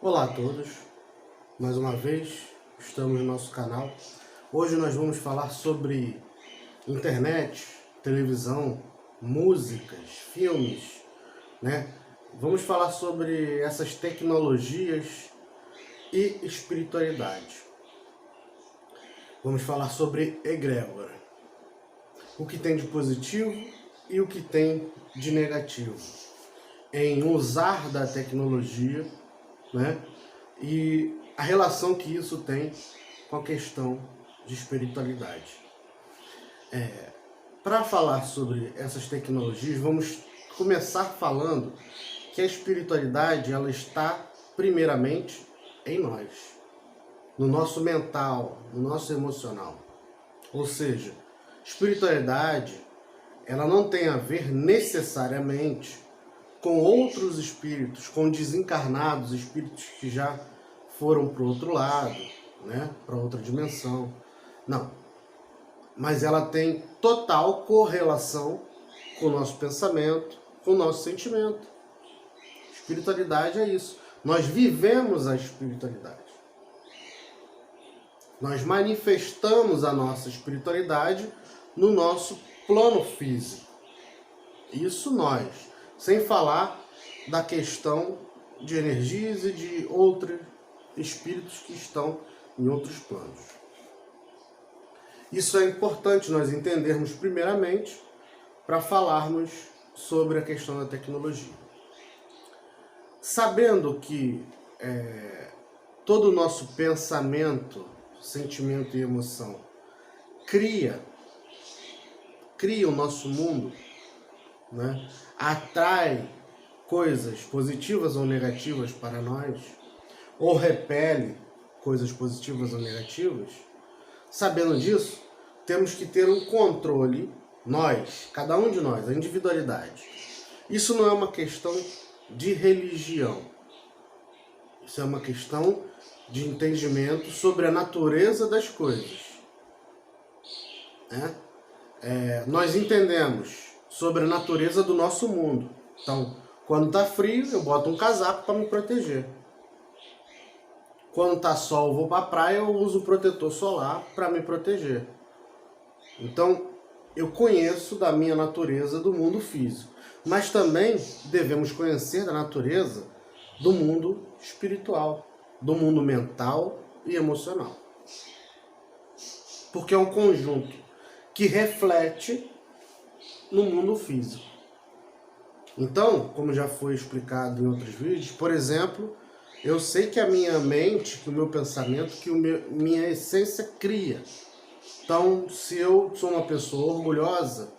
Olá a todos, mais uma vez estamos no nosso canal. Hoje nós vamos falar sobre internet, televisão, músicas, filmes, né? Vamos falar sobre essas tecnologias e espiritualidade. Vamos falar sobre egrégora, o que tem de positivo e o que tem de negativo em usar da tecnologia, né? E a relação que isso tem com a questão de espiritualidade. Para falar sobre essas tecnologias, vamos começar falando que a espiritualidade ela está primeiramente em nós, no nosso mental, no nosso emocional. Ou seja, espiritualidade ela não tem a ver necessariamente com outros espíritos, com desencarnados, espíritos que já foram para o outro lado, né, para outra dimensão. Não. Mas ela tem total correlação com o nosso pensamento, com o nosso sentimento. Espiritualidade é isso. Nós vivemos a espiritualidade. Nós manifestamos a nossa espiritualidade no nosso plano físico. Isso nós. Sem falar da questão de energias e de outros espíritos que estão em outros planos. Isso é importante nós entendermos primeiramente para falarmos sobre a questão da tecnologia. Sabendo que todo o nosso pensamento, sentimento e emoção cria o nosso mundo, né? Atrai coisas positivas ou negativas para nós, ou repele coisas positivas ou negativas. Sabendo disso, temos que ter um controle, nós, cada um de nós, a individualidade. Isso não é uma questão de religião, isso é uma questão de entendimento sobre a natureza das coisas, né? Nós entendemos sobre a natureza do nosso mundo. Então, quando está frio, eu boto um casaco para me proteger. Quando está sol, eu vou para a praia, eu uso um protetor solar para me proteger. Então, eu conheço da minha natureza do mundo físico. Mas também devemos conhecer da natureza do mundo espiritual, do mundo mental e emocional. Porque é um conjunto que reflete no mundo físico. Então, como já foi explicado em outros vídeos, por exemplo, eu sei que a minha mente, que o meu pensamento, que minha essência cria. Então, se eu sou uma pessoa orgulhosa,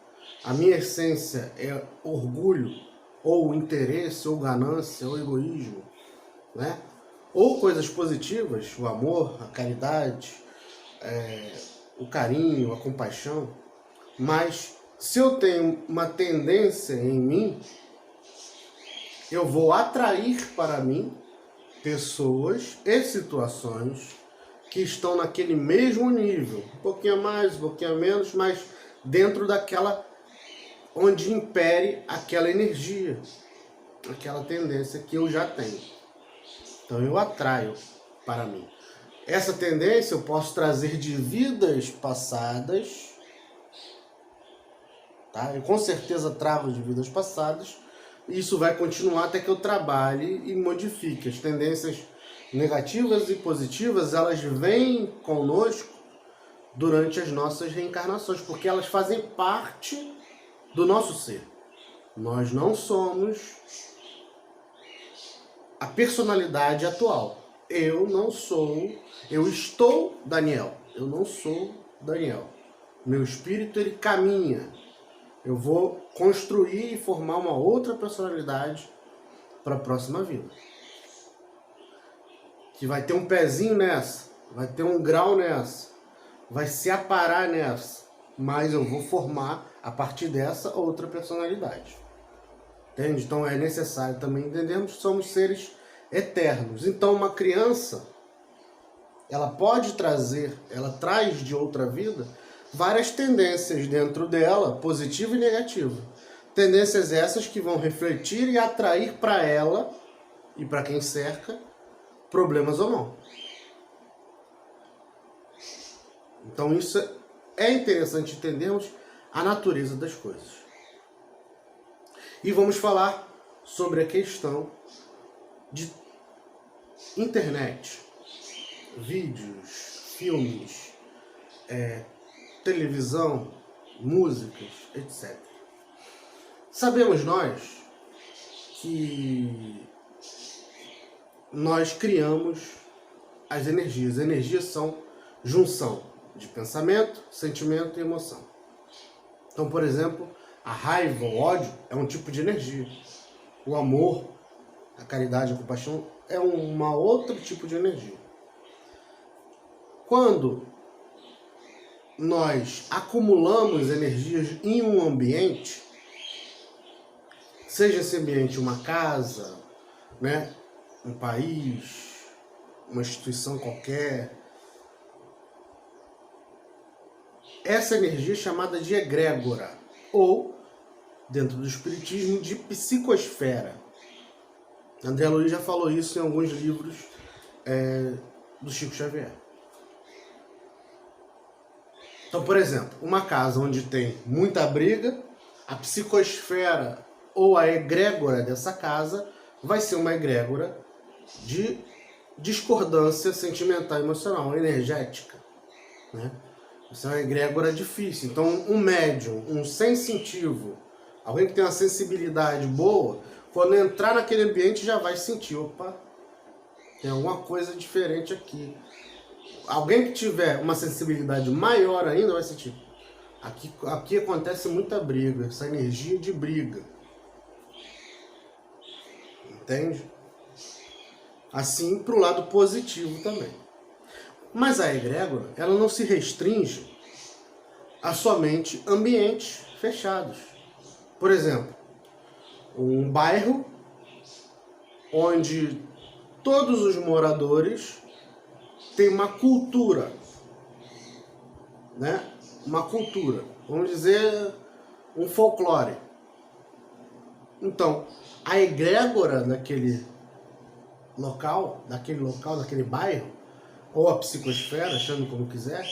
a minha essência é orgulho, ou interesse, ou ganância, ou egoísmo, né? Ou coisas positivas, o amor, a caridade, o carinho, a compaixão. Mas se eu tenho uma tendência em mim, eu vou atrair para mim pessoas e situações que estão naquele mesmo nível, um pouquinho a mais, um pouquinho a menos, mas dentro daquela onde impere aquela energia, aquela tendência que eu já tenho. Então eu atraio para mim. Essa tendência eu posso trazer de vidas passadas, tá? Eu com certeza trago de vidas passadas, e isso vai continuar até que eu trabalhe e modifique. As tendências negativas e positivas, elas vêm conosco durante as nossas reencarnações, porque elas fazem parte do nosso ser. Nós não somos a personalidade atual. Eu estou Daniel, eu não sou Daniel. Meu espírito, ele caminha. Eu vou construir e formar uma outra personalidade para a próxima vida. Que vai ter um pezinho nessa, vai ter um grau nessa, vai se aparar nessa, mas eu vou formar a partir dessa outra personalidade. Entende? Então é necessário também entendermos que somos seres eternos. Então uma criança, ela pode trazer, ela traz de outra vida várias tendências dentro dela, positiva e negativa. Tendências essas que vão refletir e atrair para ela e para quem cerca problemas ou não. Então isso é interessante entendermos a natureza das coisas. E vamos falar sobre a questão de internet, vídeos, filmes, televisão, músicas, etc. Sabemos nós que nós criamos as energias. As energias são junção de pensamento, sentimento e emoção. Então, por exemplo, a raiva, o ódio é um tipo de energia. O amor, a caridade, a compaixão é outro tipo de energia. Quando nós acumulamos energias em um ambiente, seja esse ambiente uma casa, né, um país, uma instituição qualquer, essa energia é chamada de egrégora, ou, dentro do espiritismo, de psicosfera. André Luiz já falou isso em alguns livros do Chico Xavier. Então, por exemplo, uma casa onde tem muita briga, a psicosfera ou a egrégora dessa casa vai ser uma egrégora de discordância sentimental, emocional, energética, né? Isso é uma egrégora difícil. Então, um médium, um sensitivo, alguém que tem uma sensibilidade boa, quando entrar naquele ambiente já vai sentir, opa, tem alguma coisa diferente aqui. Alguém que tiver uma sensibilidade maior ainda vai sentir. Aqui acontece muita briga, essa energia de briga. Entende? Assim, para o lado positivo também. Mas a egrégora, ela não se restringe a somente ambientes fechados. Por exemplo, um bairro onde todos os moradores têm uma cultura, né? Uma cultura, vamos dizer, um folclore. Então, a egrégora daquele local, daquele bairro, ou a psicosfera, chame como quiser,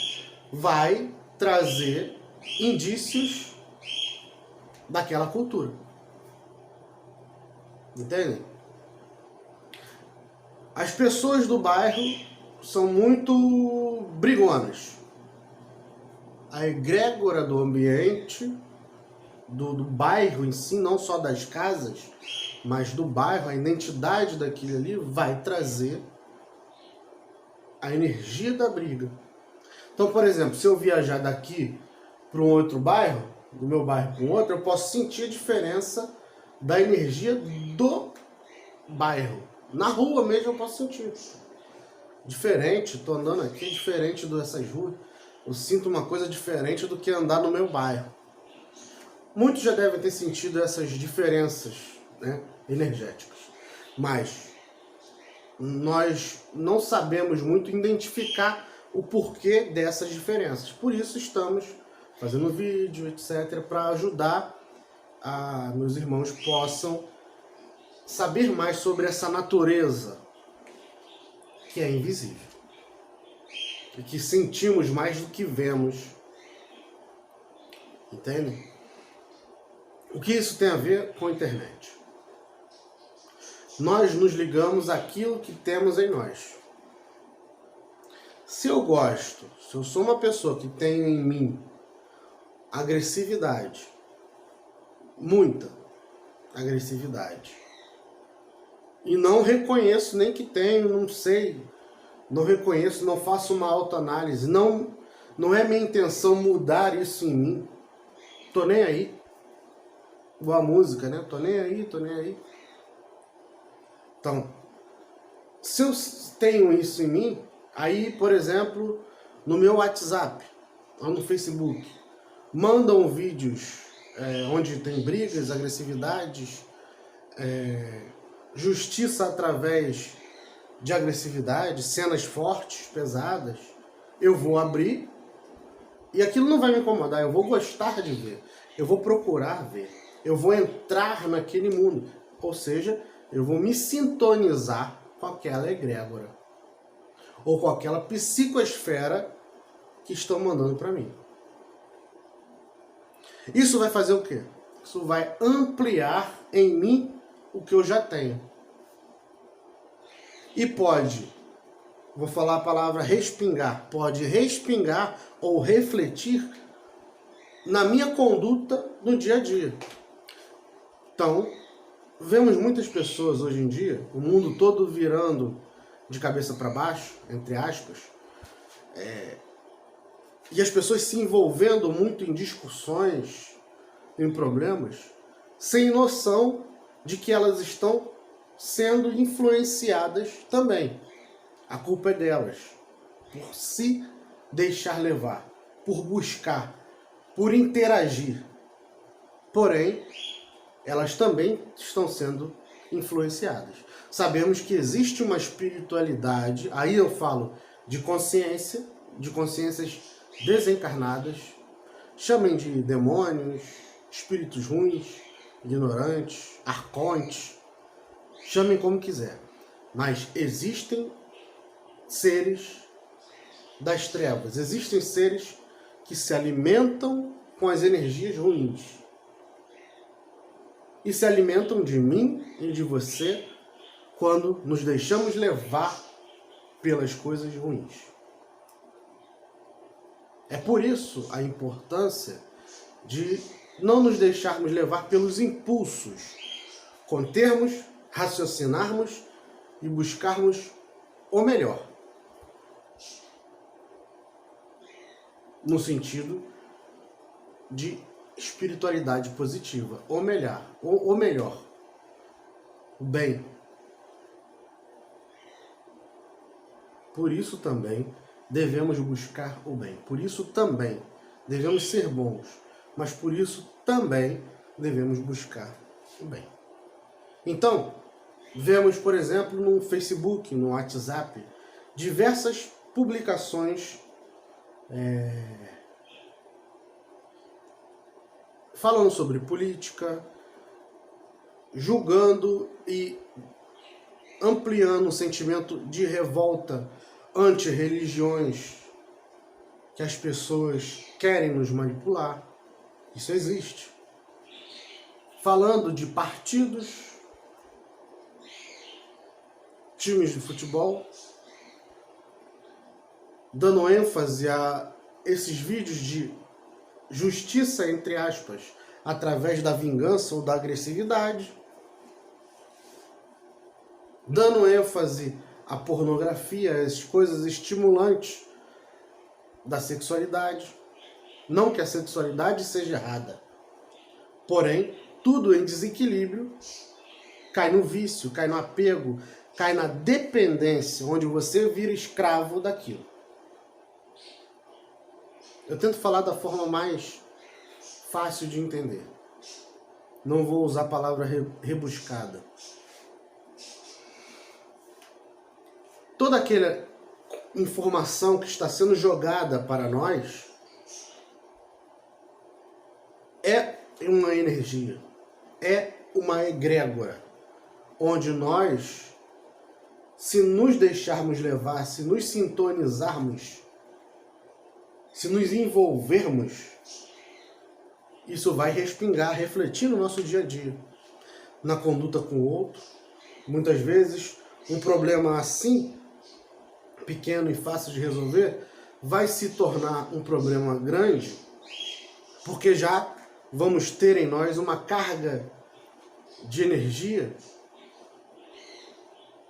vai trazer indícios daquela cultura. Entende? As pessoas do bairro são muito brigonas. A egrégora do ambiente, do bairro em si, não só das casas, mas do bairro, a identidade daquilo ali vai trazer a energia da briga. Então, por exemplo, se eu viajar daqui para um outro bairro, do meu bairro para um outro, eu posso sentir a diferença da energia do bairro. Na rua mesmo eu posso sentir. Diferente, estou andando aqui, diferente dessas ruas, eu sinto uma coisa diferente do que andar no meu bairro. Muitos já devem ter sentido essas diferenças, né, energéticas. Mas nós não sabemos muito identificar o porquê dessas diferenças. Por isso estamos fazendo vídeo, etc., para ajudar a meus irmãos possam saber mais sobre essa natureza que é invisível e que sentimos mais do que vemos. Entende? O que isso tem a ver com a internet? Nós nos ligamos àquilo que temos em nós. Se eu gosto, se eu sou uma pessoa que tem em mim agressividade, muita agressividade, e não reconheço nem que tenho, não sei, não reconheço, não faço uma autoanálise, não é minha intenção mudar isso em mim, tô nem aí, boa música, né? Tô nem aí. Então, se eu tenho isso em mim, aí, por exemplo, no meu WhatsApp, ou no Facebook, mandam vídeos onde tem brigas, agressividades, justiça através de agressividade, cenas fortes, pesadas, eu vou abrir e aquilo não vai me incomodar, eu vou gostar de ver, eu vou procurar ver, eu vou entrar naquele mundo, ou seja, eu vou me sintonizar com aquela egrégora ou com aquela psicosfera que estão mandando para mim. Isso vai fazer o quê? Isso vai ampliar em mim o que eu já tenho. E pode, vou falar a palavra respingar, pode respingar ou refletir na minha conduta no dia a dia. Então, vemos muitas pessoas hoje em dia, o mundo todo virando de cabeça para baixo, entre aspas, e as pessoas se envolvendo muito em discussões, em problemas, sem noção de que elas estão sendo influenciadas também. A culpa é delas, por se deixar levar, por buscar, por interagir. Porém, elas também estão sendo influenciadas. Sabemos que existe uma espiritualidade, aí eu falo de consciência, de consciências desencarnadas, chamem de demônios, espíritos ruins, ignorantes, arcontes, chamem como quiser. Mas existem seres das trevas, existem seres que se alimentam com as energias ruins. E se alimentam de mim e de você quando nos deixamos levar pelas coisas ruins. É por isso a importância de não nos deixarmos levar pelos impulsos, contermos, raciocinarmos e buscarmos o melhor. No sentido de espiritualidade positiva, o melhor, o bem. Por isso também devemos buscar o bem. Por isso também devemos ser bons. Mas por isso também devemos buscar o bem. Então, vemos, por exemplo, no Facebook, no WhatsApp, diversas publicações falando sobre política, julgando e ampliando o sentimento de revolta anti-religiões que as pessoas querem nos manipular. Isso existe. Falando de partidos, times de futebol, dando ênfase a esses vídeos de justiça, entre aspas, através da vingança ou da agressividade, dando ênfase à pornografia, às coisas estimulantes da sexualidade. Não que a sexualidade seja errada, porém, tudo em desequilíbrio cai no vício, cai no apego, cai na dependência, onde você vira escravo daquilo. Eu tento falar da forma mais fácil de entender. Não vou usar a palavra rebuscada. Toda aquela informação que está sendo jogada para nós é uma energia, é uma egrégora, onde nós, se nos deixarmos levar, se nos sintonizarmos, se nos envolvermos, isso vai respingar, refletir no nosso dia a dia, na conduta com o outro. Muitas vezes, um problema assim, pequeno e fácil de resolver, vai se tornar um problema grande, porque já vamos ter em nós uma carga de energia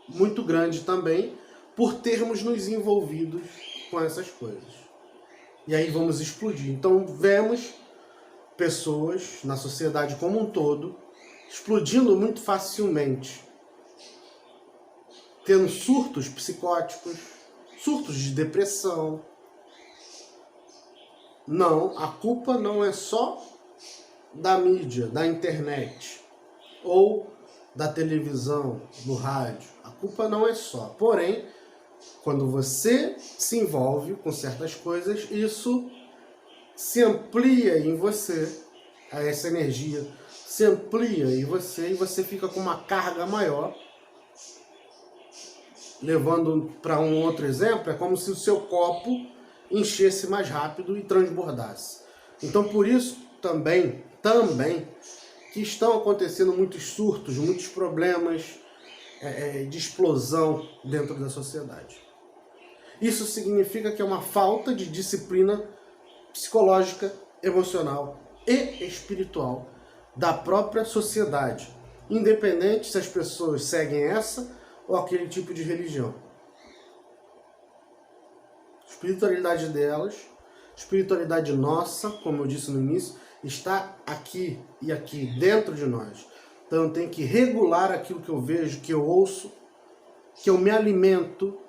muito grande também, por termos nos envolvidos com essas coisas. E aí vamos explodir. Então vemos pessoas na sociedade como um todo explodindo muito facilmente, tendo surtos psicóticos, surtos de depressão. Não, a culpa não é só da mídia, da internet ou da televisão, do rádio. A culpa não é só. Porém, quando você se envolve com certas coisas, isso se amplia em você, essa energia se amplia em você e você fica com uma carga maior levando para um outro exemplo, é como se o seu copo enchesse mais rápido e transbordasse. Então, por isso, também, que estão acontecendo muitos surtos, muitos problemas de explosão dentro da sociedade. Isso significa que é uma falta de disciplina psicológica, emocional e espiritual da própria sociedade, independente se as pessoas seguem essa ou aquele tipo de religião. A espiritualidade delas, a espiritualidade nossa, como eu disse no início, está aqui e aqui, dentro de nós. Então eu tenho que regular aquilo que eu vejo, que eu ouço, que eu me alimento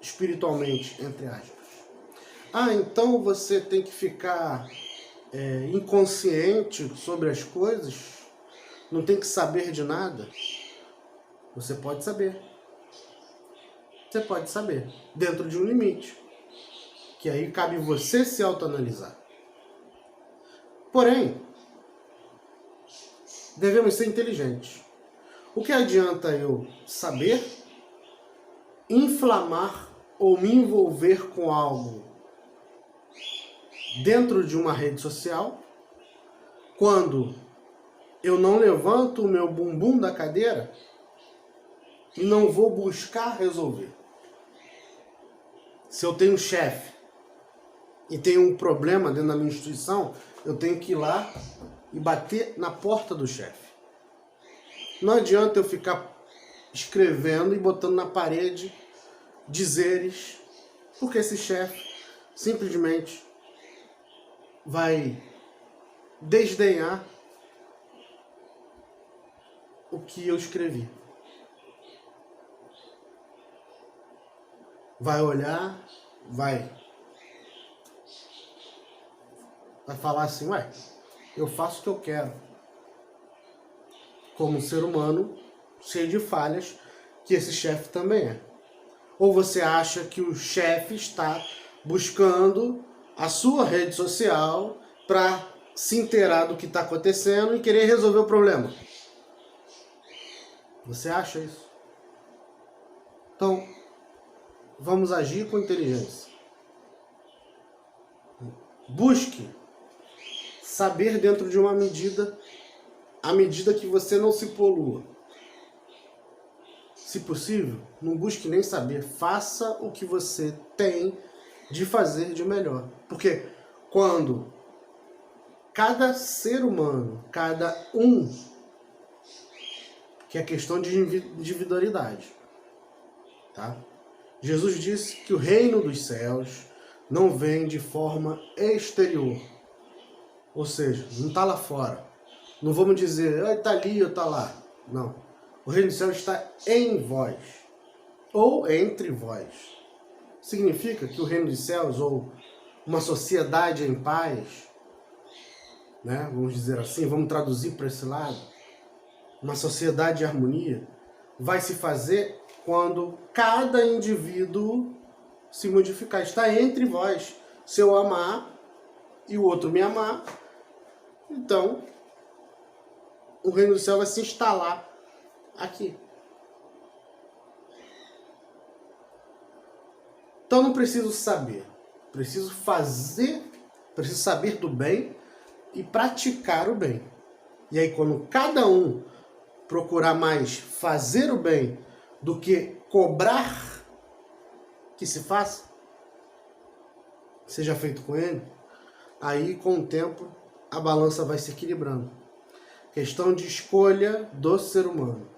espiritualmente, entre aspas. Então você tem que ficar inconsciente sobre as coisas? Não tem que saber de nada? Você pode saber. Você pode saber, dentro de um limite. Que aí cabe você se autoanalisar. Porém, devemos ser inteligentes. O que adianta eu saber, inflamar ou me envolver com algo dentro de uma rede social, quando eu não levanto o meu bumbum da cadeira e não vou buscar resolver? Se eu tenho um chefe e tenho um problema dentro da minha instituição, eu tenho que ir lá e bater na porta do chefe. Não adianta eu ficar escrevendo e botando na parede dizeres, porque esse chefe simplesmente vai desdenhar o que eu escrevi. Vai olhar, vai falar assim, eu faço o que eu quero. Como um ser humano cheio de falhas, que esse chefe também é. Ou você acha que o chefe está buscando a sua rede social para se inteirar do que está acontecendo e querer resolver o problema? Você acha isso? Então, vamos agir com inteligência. Busque saber dentro de uma medida, à medida que você não se polua. Se possível, não busque nem saber. Faça o que você tem de fazer de melhor. Porque quando cada ser humano, cada um, que é questão de individualidade, tá? Jesus disse que o reino dos céus não vem de forma exterior. Ou seja, não está lá fora. Não vamos dizer, está ali ou está lá. Não. O reino dos céus está em vós. Ou entre vós. Significa que o reino dos céus, ou uma sociedade em paz, né? Vamos dizer assim, vamos traduzir para esse lado, uma sociedade de harmonia, vai se fazer quando cada indivíduo se modificar. Está entre vós. Se eu amar e o outro me amar, então o reino do céu vai se instalar aqui. Então não preciso saber, preciso fazer, preciso saber do bem e praticar o bem. E aí quando cada um procurar mais fazer o bem do que cobrar que se faça, seja feito com ele, aí com o tempo a balança vai se equilibrando. Questão de escolha do ser humano.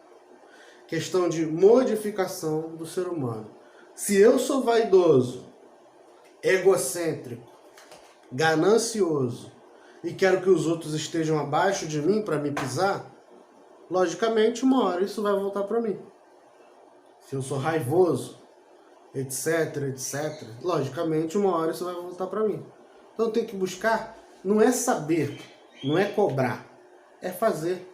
Questão de modificação do ser humano. Se eu sou vaidoso, egocêntrico, ganancioso e quero que os outros estejam abaixo de mim para me pisar, logicamente uma hora isso vai voltar para mim. Se eu sou raivoso, etc, logicamente uma hora isso vai voltar para mim. Então eu tenho que buscar, não é saber, não é cobrar, é fazer.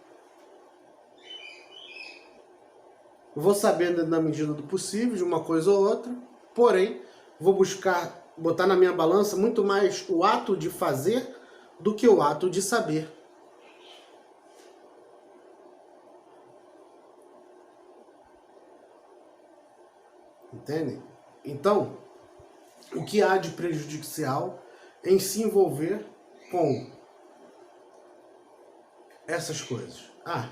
Eu vou sabendo na medida do possível de uma coisa ou outra, porém vou buscar botar na minha balança muito mais o ato de fazer do que o ato de saber. Entendem? Então, o que há de prejudicial em se envolver com essas coisas?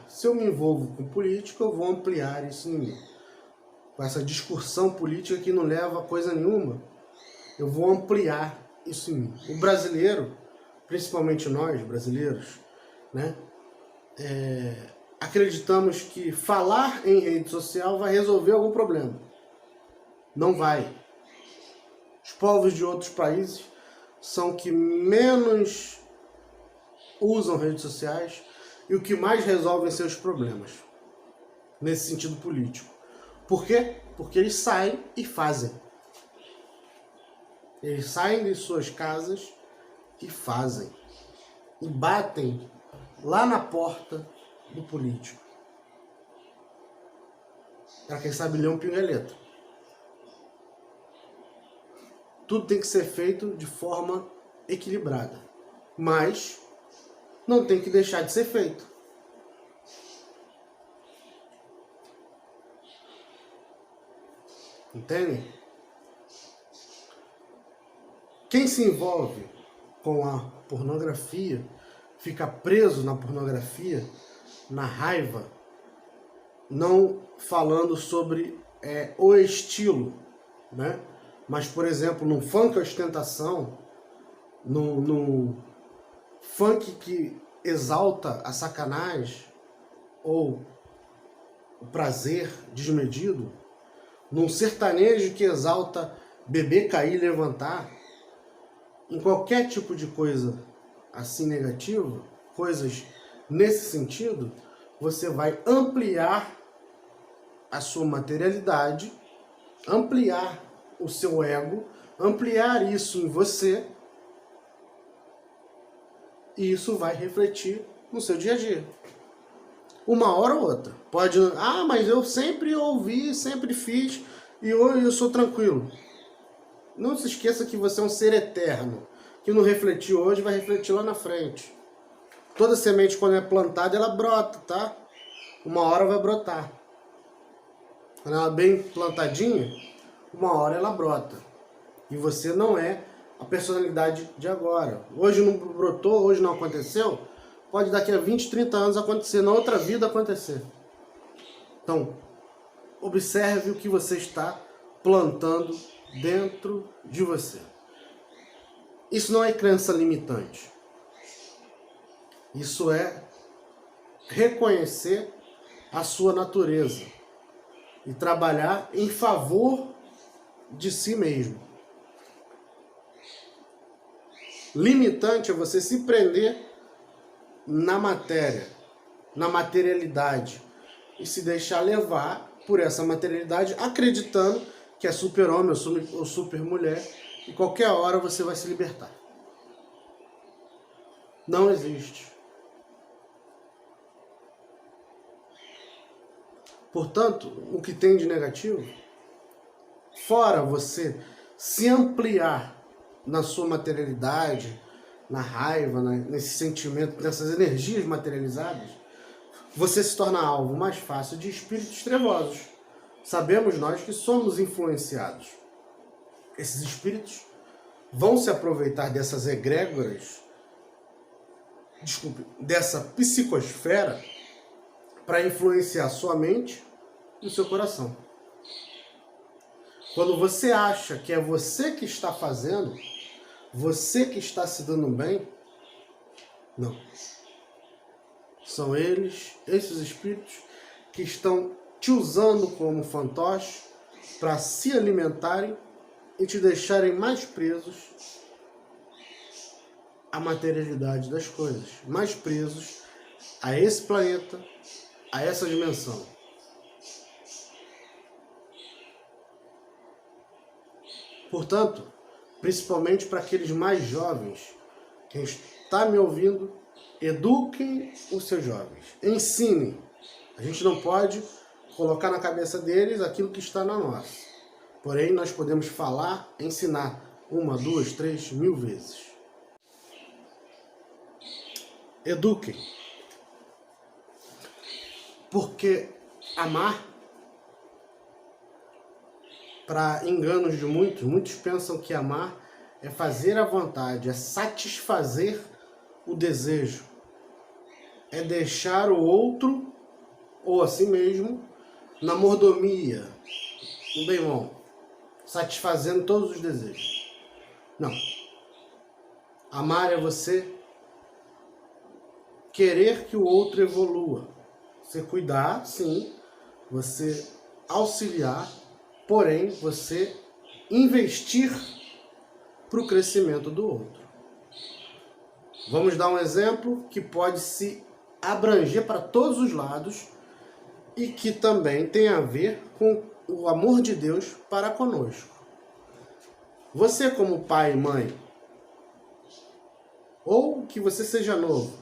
Se eu me envolvo com política, eu vou ampliar isso em mim. Com essa discussão política que não leva a coisa nenhuma, eu vou ampliar isso em mim. O brasileiro, principalmente nós brasileiros, né, acreditamos que falar em rede social vai resolver algum problema. Não vai. Os povos de outros países são que menos usam redes sociais e o que mais resolvem seus problemas, nesse sentido político. Por quê? Porque eles saem e fazem. Eles saem de suas casas e fazem. E batem lá na porta do político. Para quem sabe ler um pinga-letra. Tudo tem que ser feito de forma equilibrada. Mas não tem que deixar de ser feito. Entendem? Quem se envolve com a pornografia, fica preso na pornografia, na raiva, não falando sobre o estilo, né? Mas, por exemplo, no funk ostentação, no funk que exalta a sacanagem ou o prazer desmedido, num sertanejo que exalta beber, cair e levantar, em qualquer tipo de coisa assim negativa, coisas nesse sentido, você vai ampliar a sua materialidade, ampliar o seu ego, ampliar isso em você, e isso vai refletir no seu dia a dia. Uma hora ou outra. Pode, mas eu sempre ouvi, sempre fiz, e hoje eu sou tranquilo. Não se esqueça que você é um ser eterno, que não refletiu hoje, vai refletir lá na frente. Toda semente, quando é plantada, ela brota, tá? Uma hora vai brotar. Quando ela é bem plantadinha, uma hora ela brota. E você não é a personalidade de agora. Hoje não brotou, hoje não aconteceu, pode daqui a 20, 30 anos acontecer, na outra vida acontecer. Então, observe o que você está plantando dentro de você. Isso não é crença limitante. Isso é reconhecer a sua natureza e trabalhar em favor de si mesmo. Limitante é você se prender na matéria, na materialidade, e se deixar levar por essa materialidade, acreditando que é super-homem ou super-mulher, e qualquer hora você vai se libertar. Não existe. Portanto, o que tem de negativo, fora você se ampliar na sua materialidade, na raiva, nesse sentimento, nessas energias materializadas, você se torna alvo mais fácil de espíritos trevosos. Sabemos nós que somos influenciados. Esses espíritos vão se aproveitar dessas egrégoras, dessa psicosfera, para influenciar sua mente e o seu coração. Quando você acha que é você que está fazendo, você que está se dando bem, não. São eles, esses espíritos, que estão te usando como fantoche para se alimentarem e te deixarem mais presos à materialidade das coisas, mais presos a esse planeta, a essa dimensão. Portanto, principalmente para aqueles mais jovens, quem está me ouvindo, eduquem os seus jovens, ensinem. A gente não pode colocar na cabeça deles aquilo que está na nossa. Porém, nós podemos falar, ensinar 1, 2, 3, 1000 vezes. Eduquem. Porque amar para enganos de muitos, muitos pensam que amar é fazer a vontade, é satisfazer o desejo, é deixar o outro ou a si mesmo na mordomia, no bem bom, satisfazendo todos os desejos. Não. Amar é você querer que o outro evolua. Você cuidar, sim. Você auxiliar, porém você investir para o crescimento do outro. Vamos dar um exemplo que pode se abranger para todos os lados e que também tem a ver com o amor de Deus para conosco. Você como pai e mãe, ou que você seja novo,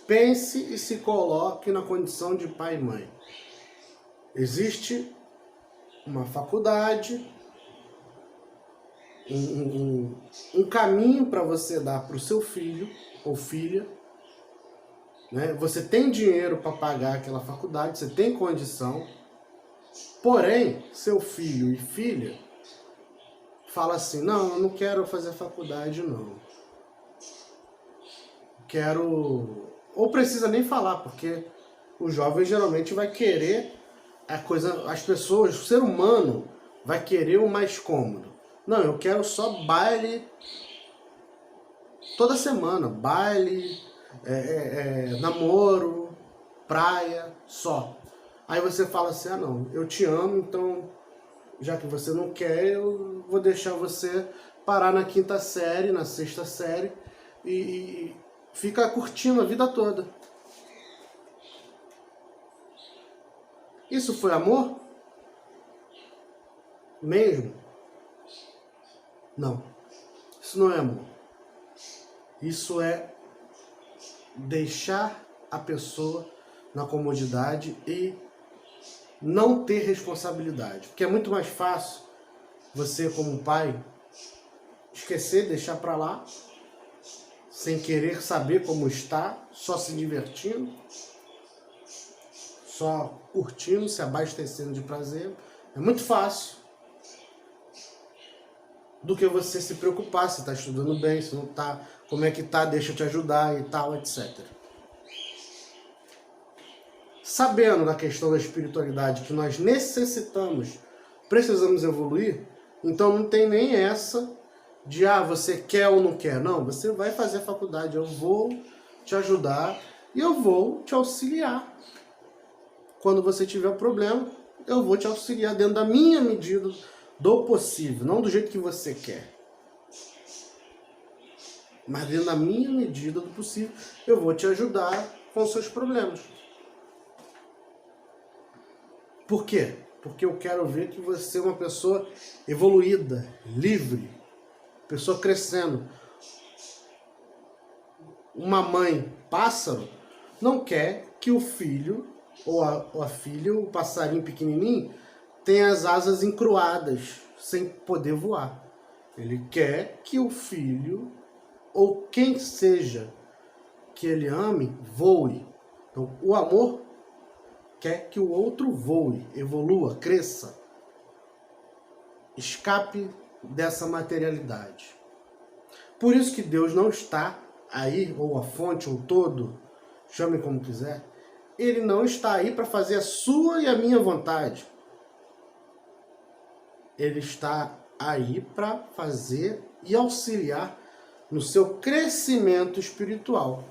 pense e se coloque na condição de pai e mãe. Existe uma faculdade, um caminho para você dar para o seu filho ou filha, né? Você tem dinheiro para pagar aquela faculdade, você tem condição, porém, seu filho e filha fala assim, não, eu não quero fazer faculdade não. Quero... Ou precisa nem falar, porque o jovem geralmente vai querer a coisa, as pessoas, o ser humano vai querer o mais cômodo. Não, eu quero só baile toda semana, baile, namoro, praia, só. Aí você fala assim, ah não, eu te amo, então já que você não quer, eu vou deixar você parar na 5ª série, na 6ª série e fica curtindo a vida toda. Isso foi amor? Mesmo? Não. Isso não é amor. Isso é deixar a pessoa na comodidade e não ter responsabilidade. Porque é muito mais fácil você, como pai, esquecer, deixar para lá, sem querer saber como está, só se divertindo, só curtindo, se abastecendo de prazer. É muito fácil do que você se preocupar se está estudando bem, se não está, como é que está, deixa eu te ajudar e tal, etc. Sabendo da questão da espiritualidade que nós precisamos evoluir, então não tem nem essa de, você quer ou não quer. Não, você vai fazer a faculdade, eu vou te ajudar e eu vou te auxiliar. Quando você tiver um problema, eu vou te auxiliar dentro da minha medida do possível, não do jeito que você quer. Mas dentro da minha medida do possível, eu vou te ajudar com os seus problemas. Por quê? Porque eu quero ver que você é uma pessoa evoluída, livre, pessoa crescendo. Uma mãe pássaro não quer que o filho ou a filha, o passarinho pequenininho, tenha as asas encruadas, sem poder voar. Ele quer que o filho, ou quem seja que ele ame, voe. Então, o amor quer que o outro voe, evolua, cresça, escape dessa materialidade. Por isso que Deus não está aí, ou a fonte, ou todo, chame como quiser, Ele não está aí para fazer a sua e a minha vontade. Ele está aí para fazer e auxiliar no seu crescimento espiritual.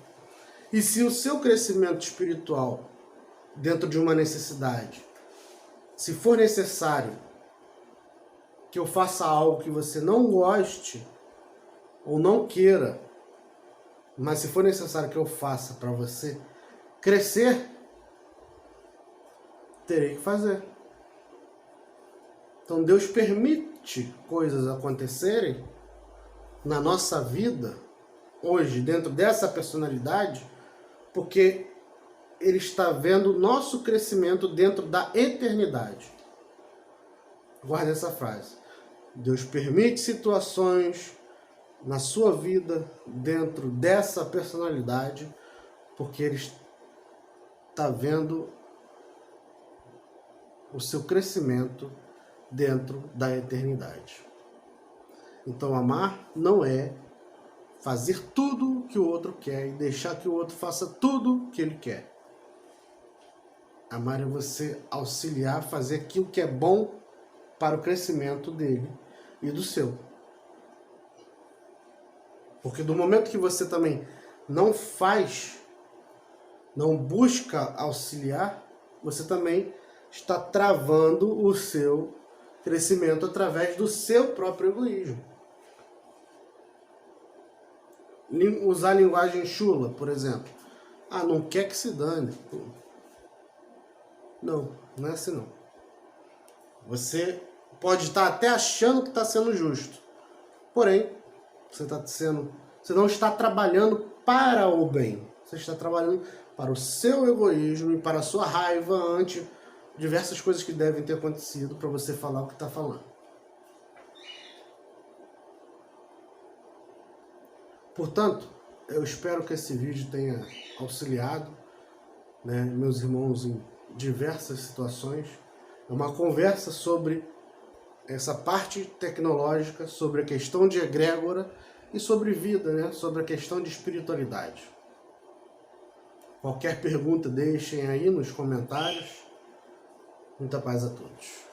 E se o seu crescimento espiritual, dentro de uma necessidade, se for necessário que eu faça algo que você não goste ou não queira, mas se for necessário que eu faça para você crescer, terei que fazer. Então Deus permite coisas acontecerem na nossa vida, hoje, dentro dessa personalidade, porque Ele está vendo o nosso crescimento dentro da eternidade. Guarde essa frase. Deus permite situações na sua vida, dentro dessa personalidade, porque Ele está vendo o seu crescimento dentro da eternidade. Então amar não é fazer tudo que o outro quer e deixar que o outro faça tudo que ele quer. Amar é você auxiliar, fazer aquilo que é bom para o crescimento dele e do seu. Porque do momento que você também não faz, não busca auxiliar, você também está travando o seu crescimento através do seu próprio egoísmo. Usar a linguagem chula, por exemplo. Ah, não quer que se dane. Não, não é assim não. Você pode estar até achando que está sendo justo. Porém, você não está trabalhando para o bem. Você está trabalhando para o seu egoísmo e para a sua raiva ante diversas coisas que devem ter acontecido para você falar o que está falando. Portanto, eu espero que esse vídeo tenha auxiliado, né, meus irmãos em diversas situações. É uma conversa sobre essa parte tecnológica, sobre a questão de egrégora e sobre vida, né, sobre a questão de espiritualidade. Qualquer pergunta deixem aí nos comentários. Muita paz a todos.